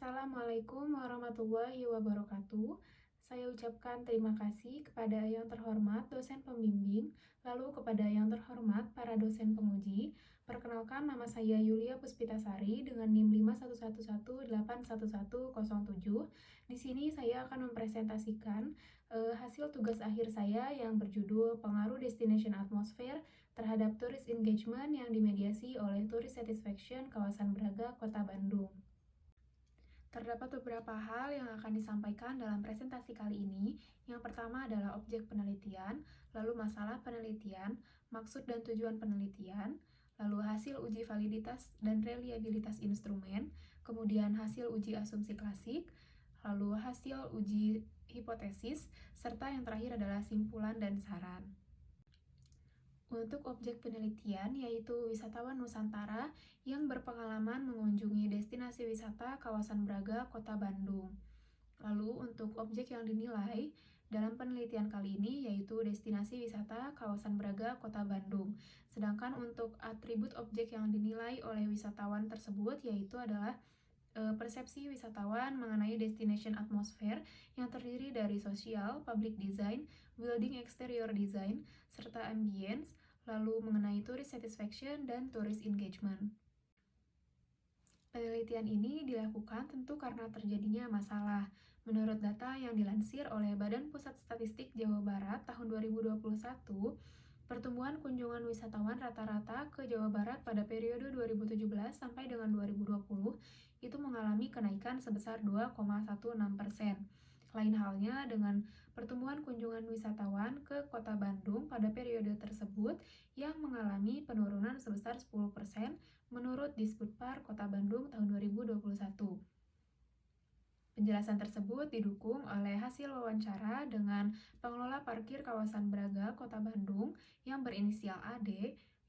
Assalamualaikum warahmatullahi wabarakatuh. Saya ucapkan terima kasih kepada yang terhormat dosen pembimbing, lalu kepada yang terhormat para dosen penguji. Perkenalkan, nama saya Yulia Puspitasari dengan NIM 511181107. Di sini saya akan mempresentasikan hasil tugas akhir saya yang berjudul Pengaruh Destination Atmosphere terhadap Tourist Engagement yang dimediasi oleh Tourist Satisfaction Kawasan Braga, Kota Bandung. Terdapat beberapa hal yang akan disampaikan dalam presentasi kali ini. Yang pertama adalah objek penelitian, lalu masalah penelitian, maksud dan tujuan penelitian, lalu hasil uji validitas dan reliabilitas instrumen, kemudian hasil uji asumsi klasik, lalu hasil uji hipotesis, serta yang terakhir adalah simpulan dan saran. Untuk objek penelitian, yaitu wisatawan Nusantara yang berpengalaman mengunjungi destinasi wisata kawasan Braga, Kota Bandung. Lalu untuk objek yang dinilai dalam penelitian kali ini yaitu destinasi wisata kawasan Braga, Kota Bandung. Sedangkan untuk atribut objek yang dinilai oleh wisatawan tersebut yaitu adalah persepsi wisatawan mengenai destination atmosphere yang terdiri dari sosial, public design, building exterior design, serta ambience, lalu mengenai tourist satisfaction dan tourist engagement. Penelitian ini dilakukan tentu karena terjadinya masalah. Menurut data yang dilansir oleh Badan Pusat Statistik Jawa Barat tahun 2021, pertumbuhan kunjungan wisatawan rata-rata ke Jawa Barat pada periode 2017 sampai dengan 2020 itu mengalami kenaikan sebesar 2,16%. Lain halnya dengan pertumbuhan kunjungan wisatawan ke Kota Bandung pada periode tersebut yang mengalami penurunan sebesar 10% menurut Disbudpar Kota Bandung tahun 2021. Penjelasan tersebut didukung oleh hasil wawancara dengan pengelola parkir kawasan Braga, Kota Bandung yang berinisial AD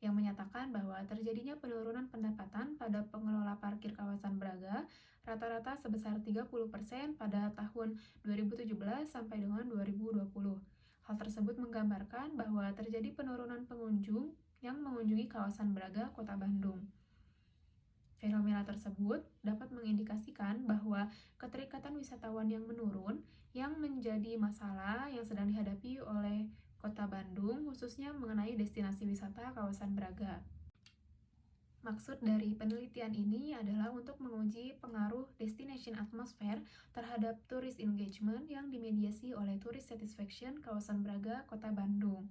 yang menyatakan bahwa terjadinya penurunan pendapatan pada pengelola parkir kawasan Braga rata-rata sebesar 30% pada tahun 2017 sampai dengan 2020. Hal tersebut menggambarkan bahwa terjadi penurunan pengunjung yang mengunjungi kawasan Braga, Kota Bandung. Fenomena tersebut dapat mengindikasikan bahwa keterikatan wisatawan yang menurun yang menjadi masalah yang sedang dihadapi oleh Kota Bandung, khususnya mengenai destinasi wisata kawasan Braga. Maksud dari penelitian ini adalah untuk menguji pengaruh destination atmosphere terhadap tourist engagement yang dimediasi oleh tourist satisfaction kawasan Braga, Kota Bandung.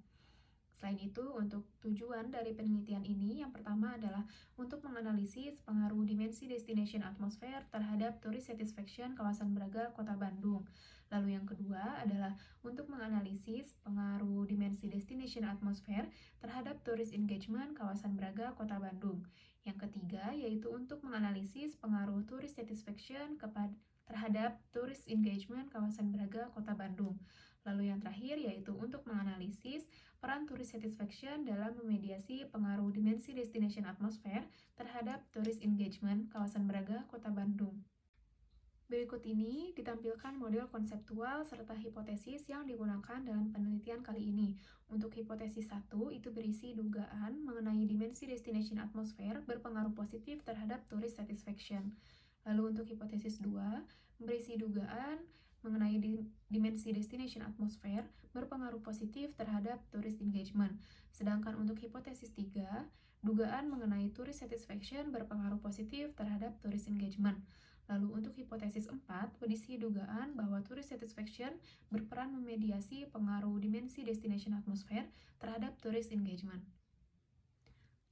Selain itu, untuk tujuan dari penelitian ini, yang pertama adalah untuk menganalisis pengaruh dimensi destination atmosphere terhadap tourist satisfaction kawasan Braga, Kota Bandung. Lalu yang kedua adalah untuk menganalisis pengaruh dimensi destination atmosphere terhadap tourist engagement kawasan Braga, Kota Bandung. Yang ketiga yaitu untuk menganalisis pengaruh tourist satisfaction terhadap tourist engagement kawasan Braga, Kota Bandung. Lalu yang terakhir yaitu untuk menganalisis peran tourist satisfaction dalam memediasi pengaruh dimensi destination atmosphere terhadap tourist engagement kawasan Braga, Kota Bandung. Berikut ini ditampilkan model konseptual serta hipotesis yang digunakan dalam penelitian kali ini. Untuk hipotesis 1 itu berisi dugaan mengenai dimensi destination atmosphere berpengaruh positif terhadap tourist satisfaction. Lalu untuk hipotesis 2 berisi dugaan mengenai dimensi destination atmosphere berpengaruh positif terhadap tourist engagement. Sedangkan untuk hipotesis 3, dugaan mengenai tourist satisfaction berpengaruh positif terhadap tourist engagement. Lalu untuk hipotesis 4, berisi dugaan bahwa tourist satisfaction berperan memediasi pengaruh dimensi destination atmosphere terhadap tourist engagement.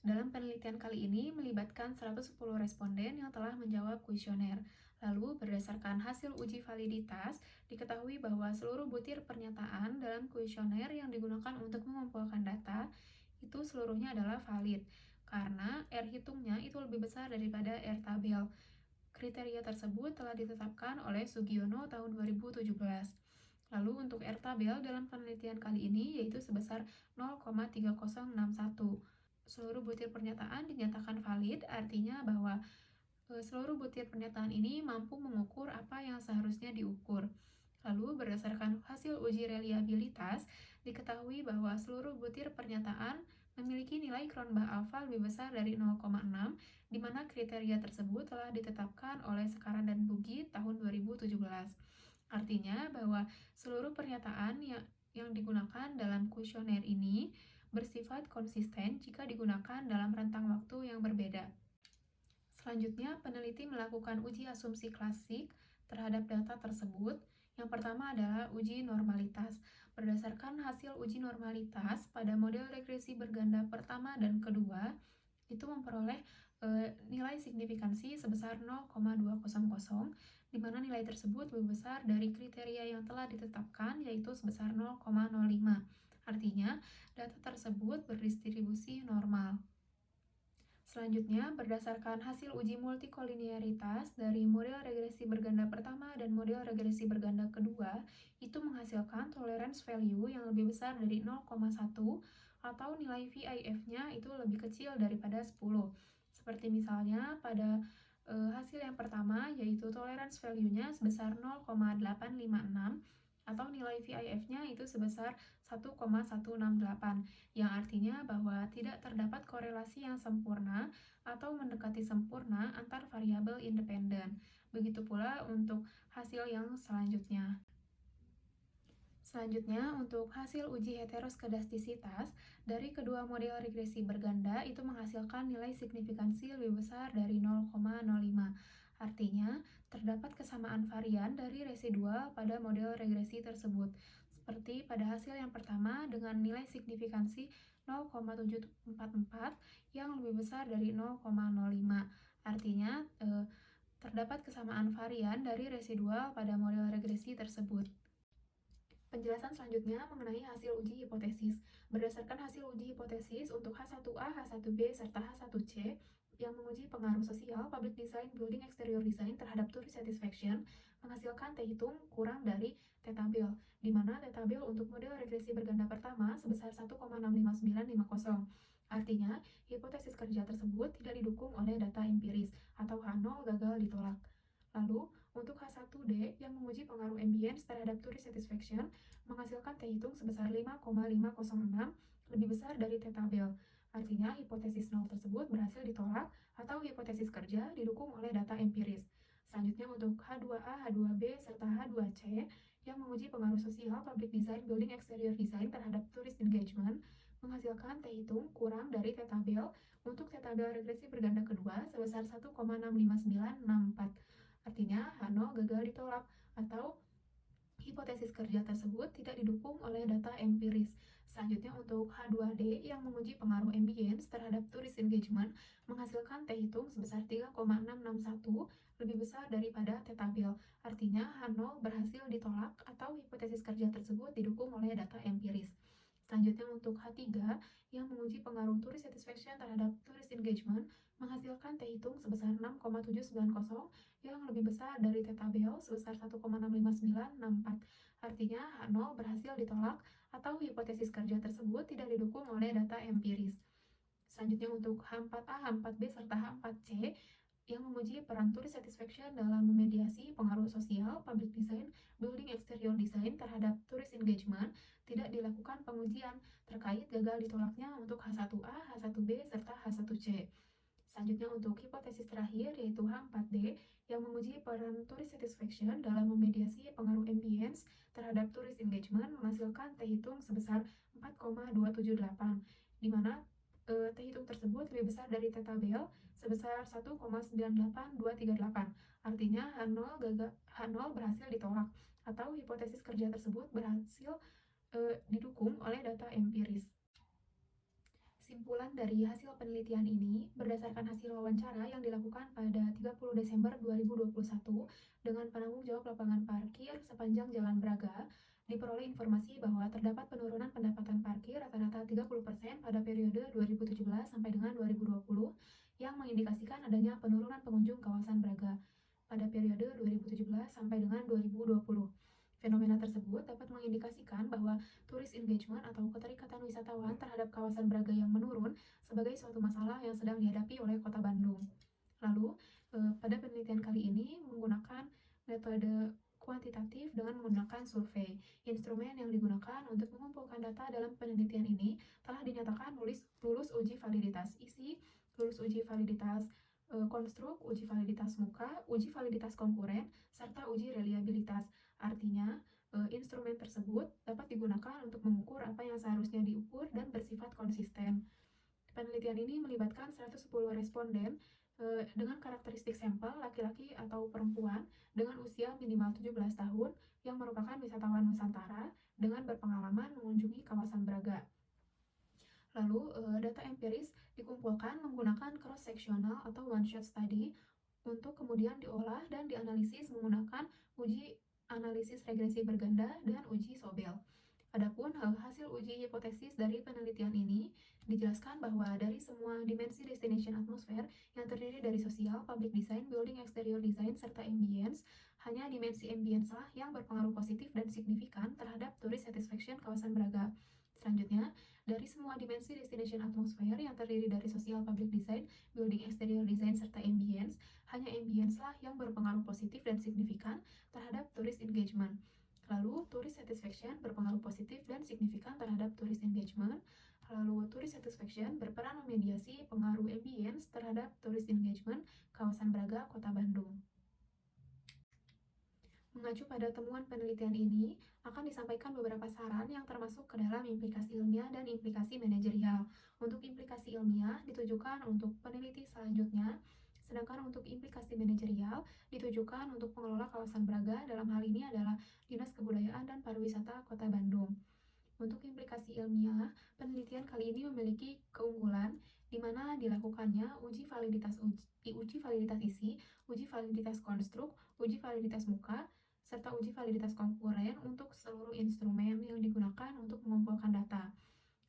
Dalam penelitian kali ini melibatkan 110 responden yang telah menjawab kuesioner. Lalu berdasarkan hasil uji validitas, diketahui bahwa seluruh butir pernyataan dalam kuesioner yang digunakan untuk mengumpulkan data itu seluruhnya adalah valid karena R hitungnya itu lebih besar daripada R tabel. Kriteria tersebut telah ditetapkan oleh Sugiono tahun 2017. Lalu untuk R tabel dalam penelitian kali ini yaitu sebesar 0,3061. Seluruh butir pernyataan dinyatakan valid, artinya bahwa seluruh butir pernyataan ini mampu mengukur apa yang seharusnya diukur. Lalu berdasarkan hasil uji reliabilitas, diketahui bahwa seluruh butir pernyataan memiliki nilai Cronbach alpha lebih besar dari 0,6, di mana kriteria tersebut telah ditetapkan oleh Sekaran dan Bugi tahun 2017. Artinya bahwa seluruh pernyataan yang digunakan dalam kuesioner ini bersifat konsisten jika digunakan dalam rentang waktu yang berbeda. Selanjutnya, peneliti melakukan uji asumsi klasik terhadap data tersebut. Yang pertama adalah uji normalitas. Berdasarkan hasil uji normalitas pada model regresi berganda pertama dan kedua, itu memperoleh nilai signifikansi sebesar 0,200, di mana nilai tersebut lebih besar dari kriteria yang telah ditetapkan, yaitu sebesar 0,05. Artinya, data tersebut berdistribusi normal. Selanjutnya, berdasarkan hasil uji multikolinearitas dari model regresi berganda pertama dan model regresi berganda kedua, itu menghasilkan tolerance value yang lebih besar dari 0,1 atau nilai VIF-nya itu lebih kecil daripada 10. Seperti misalnya pada hasil yang pertama, yaitu tolerance value-nya sebesar 0,856 atau nilai VIF-nya itu sebesar 1,168, yang artinya bahwa tidak terdapat korelasi yang sempurna atau mendekati sempurna antar variabel independen. Begitu pula untuk hasil yang selanjutnya. Selanjutnya, untuk hasil uji heteroskedastisitas dari kedua model regresi berganda itu menghasilkan nilai signifikansi lebih besar dari 0,05. Artinya, terdapat kesamaan varian dari residual pada model regresi tersebut, seperti pada hasil yang pertama dengan nilai signifikansi 0,744 yang lebih besar dari 0,05. Artinya, terdapat kesamaan varian dari residual pada model regresi tersebut. Penjelasan selanjutnya mengenai hasil uji hipotesis. Berdasarkan hasil uji hipotesis untuk H1A, H1B, serta H1C yang menguji pengaruh sosial, public design, building exterior design terhadap tourist satisfaction menghasilkan T hitung kurang dari T tabel, di mana T tabel untuk model regresi berganda pertama sebesar 1,65950. Artinya, hipotesis kerja tersebut tidak didukung oleh data empiris atau H0 gagal ditolak. Lalu, untuk H1D yang menguji pengaruh ambience terhadap tourist satisfaction menghasilkan T hitung sebesar 5,506 lebih besar dari T tabel. Artinya, hipotesis 0 tersebut berhasil ditolak atau hipotesis kerja didukung oleh data empiris. Selanjutnya untuk H2A, H2B, serta H2C yang menguji pengaruh sosial, public design, building exterior design terhadap tourist engagement menghasilkan T hitung kurang dari T tabel untuk T tabel regresi berganda kedua sebesar 1,65964. Artinya, H0 gagal ditolak atau hipotesis kerja tersebut tidak didukung oleh data empiris. Selanjutnya untuk H2D yang menguji pengaruh ambience terhadap tourist engagement menghasilkan T hitung sebesar 3,661 lebih besar daripada T tabel. Artinya H0 berhasil ditolak atau hipotesis kerja tersebut didukung oleh data empiris. Selanjutnya untuk H3 yang menguji pengaruh tourist satisfaction terhadap tourist engagement menghasilkan T hitung sebesar 6,790 yang lebih besar dari T tabel sebesar 1,65964. Artinya H0 berhasil ditolak atau hipotesis kerja tersebut tidak didukung oleh data empiris. Selanjutnya untuk H4A, H4B, serta H4C yang menguji peran tourist satisfaction dalam memediasi pengaruh sosial, public design, building exterior design terhadap tourist engagement tidak dilakukan pengujian terkait gagal ditolaknya untuk H1A, H1B, serta H1C. Selanjutnya untuk hipotesis terakhir yaitu H4D yang menguji peran tourist satisfaction dalam memediasi pengaruh ambience terhadap tourist engagement menghasilkan T hitung sebesar 4,278, di mana T hitung tersebut lebih besar dari T tabel sebesar 1,98238. Artinya H0 berhasil ditolak atau hipotesis kerja tersebut berhasil didukung oleh data empiris. Kesimpulan dari hasil penelitian ini berdasarkan hasil wawancara yang dilakukan pada 30 Desember 2021 dengan penanggung jawab lapangan parkir sepanjang Jalan Braga, diperoleh informasi bahwa terdapat penurunan pendapatan parkir rata-rata 30% pada periode 2017 sampai dengan 2020 yang mengindikasikan adanya penurunan pengunjung kawasan Braga pada periode 2017 sampai dengan 2020. Fenomena tersebut dapat mengindikasikan bahwa tourist engagement atau keterikatan wisatawan terhadap kawasan Braga yang menurun sebagai suatu masalah yang sedang dihadapi oleh Kota Bandung. Lalu, pada penelitian kali ini menggunakan metode kuantitatif dengan menggunakan survei. Instrumen yang digunakan untuk mengumpulkan data dalam penelitian ini telah dinyatakan lulus validitas konkuren, serta uji reliabilitas. Artinya, instrumen tersebut dapat digunakan untuk mengukur apa yang seharusnya diukur dan bersifat konsisten. Penelitian ini melibatkan 110 responden dengan karakteristik sampel laki-laki atau perempuan dengan usia minimal 17 tahun yang merupakan wisatawan Nusantara dengan berpengalaman mengunjungi kawasan Braga. Lalu, data empiris dikumpulkan menggunakan cross-sectional atau one-shot study untuk kemudian diolah dan dianalisis menggunakan uji analisis regresi berganda dan uji Sobel. Adapun hasil uji hipotesis dari penelitian ini dijelaskan bahwa dari semua dimensi destination atmosphere yang terdiri dari sosial, public design, building exterior design, serta ambience, hanya dimensi ambience lah yang berpengaruh positif dan signifikan terhadap tourist satisfaction kawasan Braga. Selanjutnya, dari semua dimensi destination atmosphere yang terdiri dari sosial, public design, building exterior design, serta ambience, hanya ambience lah yang berpengaruh positif dan signifikan terhadap tourist engagement. Lalu, tourist satisfaction berpengaruh positif dan signifikan terhadap tourist engagement. Lalu, tourist satisfaction berperan memediasi pengaruh ambience terhadap tourist engagement kawasan Braga, Kota Bandung. Mengacu pada temuan penelitian ini, akan disampaikan beberapa saran yang termasuk ke dalam implikasi ilmiah dan implikasi manajerial. Untuk implikasi ilmiah ditujukan untuk peneliti selanjutnya, sedangkan untuk implikasi manajerial ditujukan untuk pengelola kawasan Braga, dalam hal ini adalah Dinas Kebudayaan dan Pariwisata Kota Bandung. Untuk implikasi ilmiah, penelitian kali ini memiliki keunggulan di mana dilakukannya uji validitas isi, uji validitas konstruk, uji validitas muka, serta uji validitas konkuren untuk seluruh instrumen yang digunakan untuk mengumpulkan data.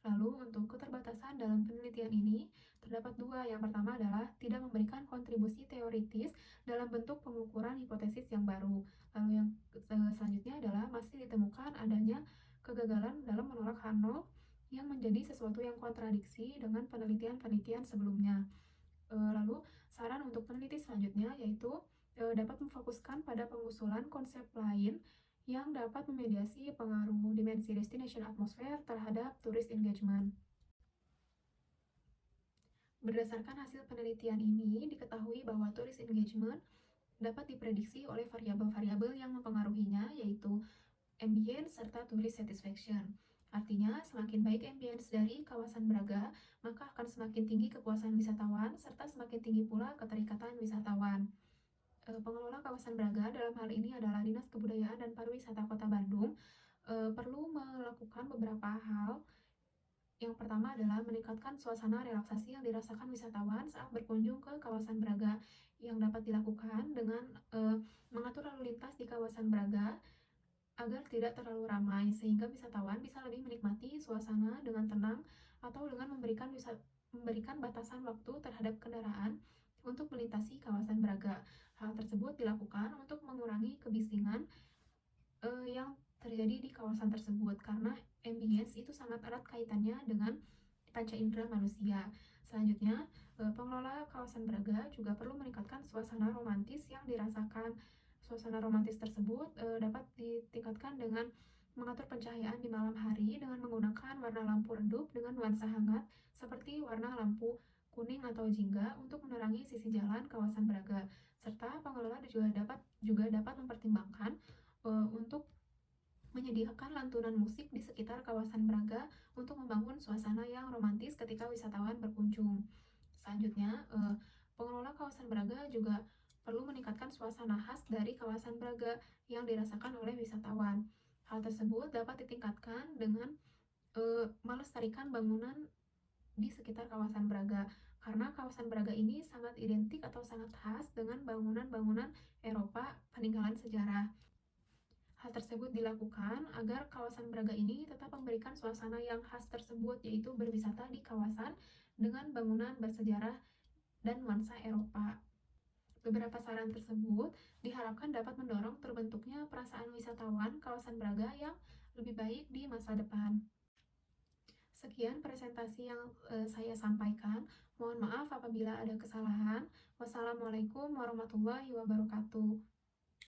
Lalu, untuk keterbatasan dalam penelitian ini, terdapat dua. Yang pertama adalah tidak memberikan kontribusi teoritis dalam bentuk pengukuran hipotesis yang baru. Lalu yang selanjutnya adalah masih ditemukan adanya kegagalan dalam menolak H0 yang menjadi sesuatu yang kontradiksi dengan penelitian-penelitian sebelumnya. Lalu, saran untuk peneliti selanjutnya yaitu dapat memfokuskan pada pengusulan konsep lain yang dapat memediasi pengaruh dimensi destination atmosphere terhadap tourist engagement. Berdasarkan hasil penelitian ini, diketahui bahwa tourist engagement dapat diprediksi oleh variabel-variabel yang mempengaruhinya, yaitu ambience serta tourist satisfaction. Artinya, semakin baik ambience dari kawasan Braga, maka akan semakin tinggi kepuasan wisatawan, serta semakin tinggi pula keterikatan wisatawan. Pengelola kawasan Braga, dalam hal ini adalah Dinas Kebudayaan dan Pariwisata Kota Bandung, perlu melakukan beberapa hal. Yang pertama adalah meningkatkan suasana relaksasi yang dirasakan wisatawan saat berkunjung ke kawasan Braga, yang dapat dilakukan dengan mengatur lalu lintas di kawasan Braga agar tidak terlalu ramai, sehingga wisatawan bisa lebih menikmati suasana dengan tenang atau dengan memberikan batasan waktu terhadap kendaraan untuk melintasi kawasan Braga. Hal tersebut dilakukan untuk mengurangi kebisingan yang terjadi di kawasan tersebut, karena ambience itu sangat erat kaitannya dengan panca indera manusia. Selanjutnya, pengelola kawasan Braga juga perlu meningkatkan suasana romantis yang dirasakan. Suasana romantis tersebut dapat ditingkatkan dengan mengatur pencahayaan di malam hari dengan menggunakan warna lampu redup dengan nuansa hangat seperti warna lampu kuning atau jingga untuk menerangi sisi jalan kawasan Braga. Serta pengelola juga dapat mempertimbangkan untuk menyediakan lantunan musik di sekitar kawasan Braga untuk membangun suasana yang romantis ketika wisatawan berkunjung. Selanjutnya, pengelola kawasan Braga juga perlu meningkatkan suasana khas dari kawasan Braga yang dirasakan oleh wisatawan. Hal tersebut dapat ditingkatkan dengan melestarikan bangunan di sekitar kawasan Braga, karena kawasan Braga ini sangat identik atau sangat khas dengan bangunan-bangunan Eropa peninggalan sejarah. Hal tersebut dilakukan agar kawasan Braga ini tetap memberikan suasana yang khas tersebut, yaitu berwisata di kawasan dengan bangunan bersejarah dan nuansa Eropa. Beberapa saran tersebut diharapkan dapat mendorong terbentuknya perasaan wisatawan kawasan Braga yang lebih baik di masa depan. Sekian presentasi yang saya sampaikan. Mohon maaf apabila ada kesalahan. Wassalamualaikum warahmatullahi wabarakatuh.